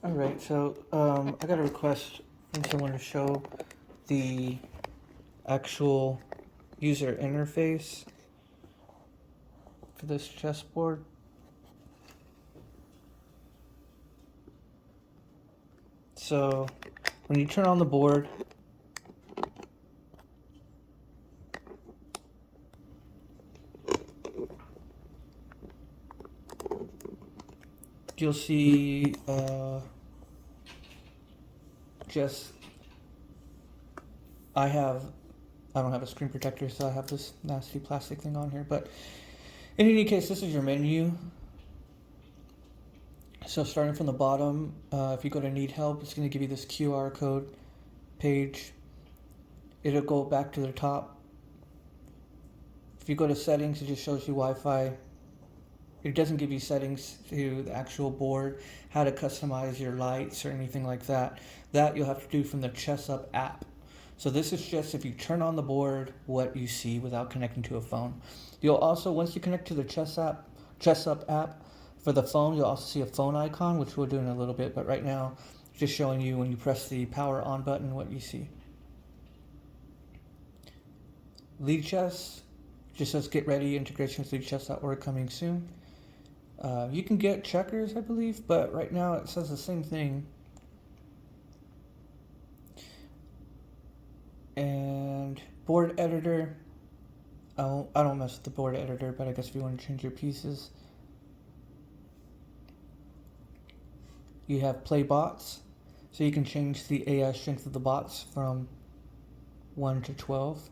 Alright, so I got a request from someone to show the actual user interface for this chessboard. So when you turn on the board, you'll see just I don't have a screen protector, so I have this nasty plastic thing on here. But in any case, this is your menu. So starting from the bottom, if you go to need help, it's going to give you this QR code page. It'll go back to the top. If you go to settings, it just shows you Wi-Fi. It doesn't give you settings to the actual board, how to customize your lights or anything like that. That you'll have to do from the Chessup app. So this is just if you turn on the board, what you see without connecting to a phone. You'll also, once you connect to the Chessup app for the phone, you'll also see a phone icon, which we'll do in a little bit. But right now, just showing you when you press the power on button, what you see. Lead Chess just says get ready, integration with leadchess.org coming soon. You can get checkers, I believe, but right now it says the same thing. And board editor, I don't mess with the board editor, but I guess if you want to change your pieces. You have play bots, so you can change the AI strength of the bots from 1 to 12.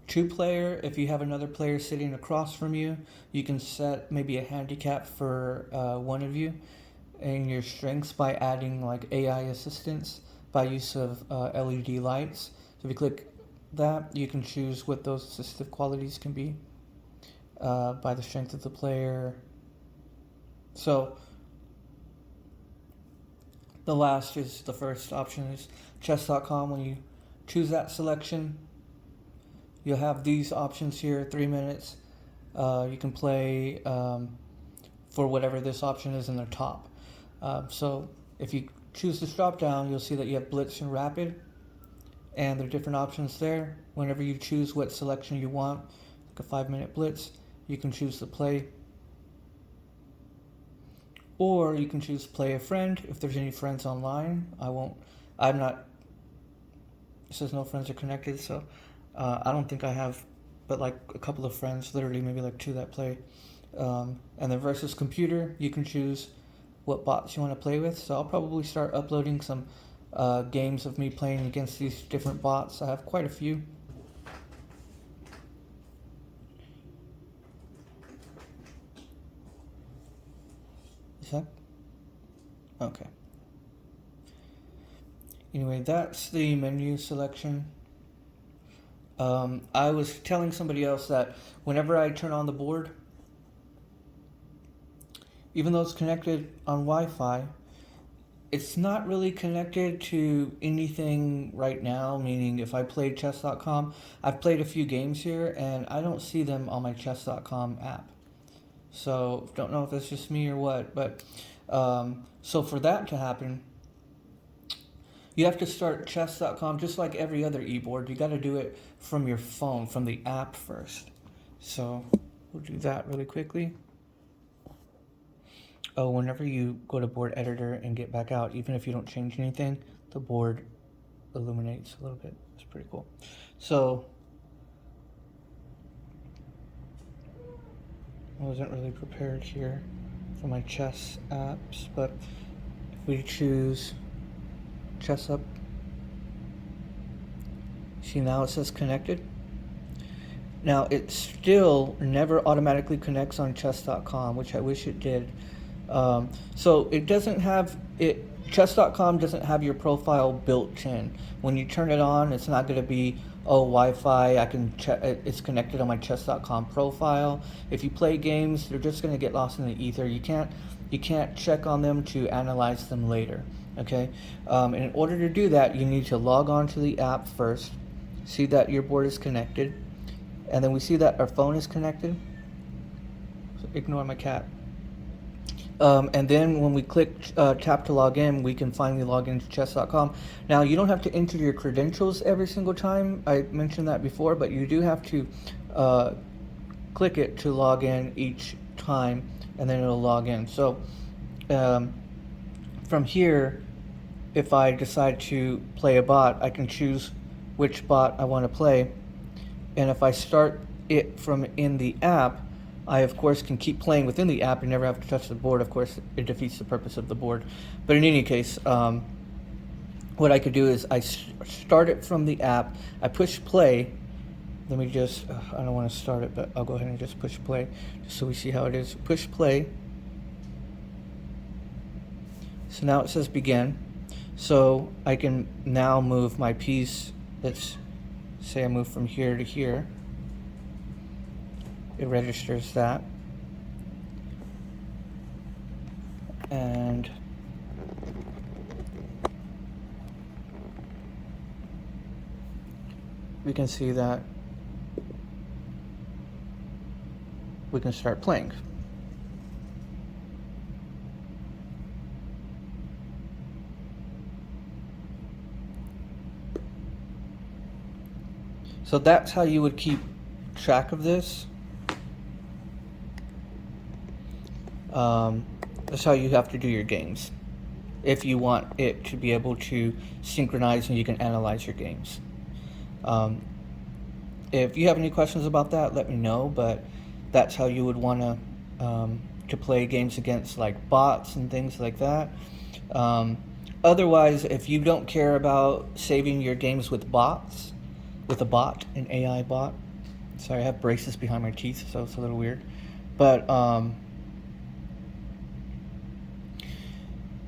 2-player, if you have another player sitting across from you, you can set maybe a handicap for one of you and your strengths by adding like AI assistance by use of LED lights. So if you click that, you can choose what those assistive qualities can be by the strength of the player. So the first option is chess.com. When you choose that selection, you'll have these options here, 3 minutes. You can play for whatever this option is in the top. So if you choose this drop down, you'll see that you have Blitz and Rapid, and there are different options there. Whenever you choose what selection you want, like a 5-minute Blitz, you can choose to play. Or you can choose play a friend if there's any friends online. It says no friends are connected, so I don't think I have, but like a couple of friends, literally maybe like 2 that play. And then versus computer, you can choose what bots you want to play with. So I'll probably start uploading some games of me playing against these different bots. I have quite a few. Is that? Okay. Anyway, that's the menu selection. I was telling somebody else that whenever I turn on the board, even though it's connected on Wi-Fi, it's not really connected to anything right now, meaning if I played chess.com, I've played a few games here and I don't see them on my chess.com app. So don't know if it's just me or what, but so for that to happen, you have to start chess.com just like every other e-board. You got to do it from your phone, from the app first. So we'll do that really quickly. Oh, whenever you go to board editor and get back out, even if you don't change anything, the board illuminates a little bit. It's pretty cool. So I wasn't really prepared here for my chess apps, but if we choose Chessup, see now it says connected. Now it still never automatically connects on chess.com, which I wish it did. So it doesn't have it. Chess.com doesn't have your profile built in. When you turn it on, it's not going to be Wi-Fi. It's connected on my chess.com profile. If you play games, they're just going to get lost in the ether. You can't check on them to analyze them later. Okay. And in order to do that, you need to log on to the app first. See that your board is connected, and then we see that our phone is connected. So ignore my cat. And then when we click tap to log in, we can finally log into chess.com. Now, you don't have to enter your credentials every single time. I mentioned that before, but you do have to click it to log in each time, and then it'll log in. So from here, if I decide to play a bot, I can choose which bot I want to play. And if I start it from in the app, I of course can keep playing within the app and never have to touch the board. Of course, it defeats the purpose of the board. But in any case, what I could do is I start it from the app, I push play. Let me just, I don't want to start it, but I'll go ahead and just push play just so we see how it is. Push play. So now it says begin. So I can now move my piece. Let's say I move from here to here. It registers that. And we can see that we can start playing. So that's how you would keep track of this. That's how you have to do your games if you want it to be able to synchronize and you can analyze your games. If you have any questions about that, let me know, but that's how you would want to play games against like bots and things like that. Otherwise, if you don't care about saving your games with bots, with a bot, an AI bot. Sorry, I have braces behind my teeth, so it's a little weird. But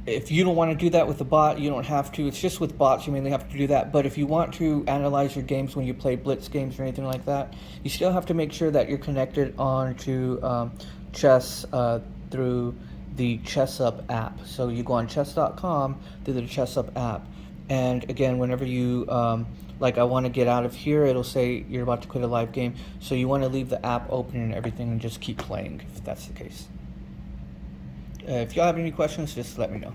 if you don't want to do that with a bot, you don't have to. It's just with bots you mainly have to do that. But if you want to analyze your games when you play blitz games or anything like that, you still have to make sure that you're connected on to chess through the Chessup app. So you go on chess.com through the Chessup app. And again, whenever you like I want to get out of here, it'll say you're about to quit a live game. So you want to leave the app open and everything and just keep playing if that's the case. If y'all have any questions, just let me know.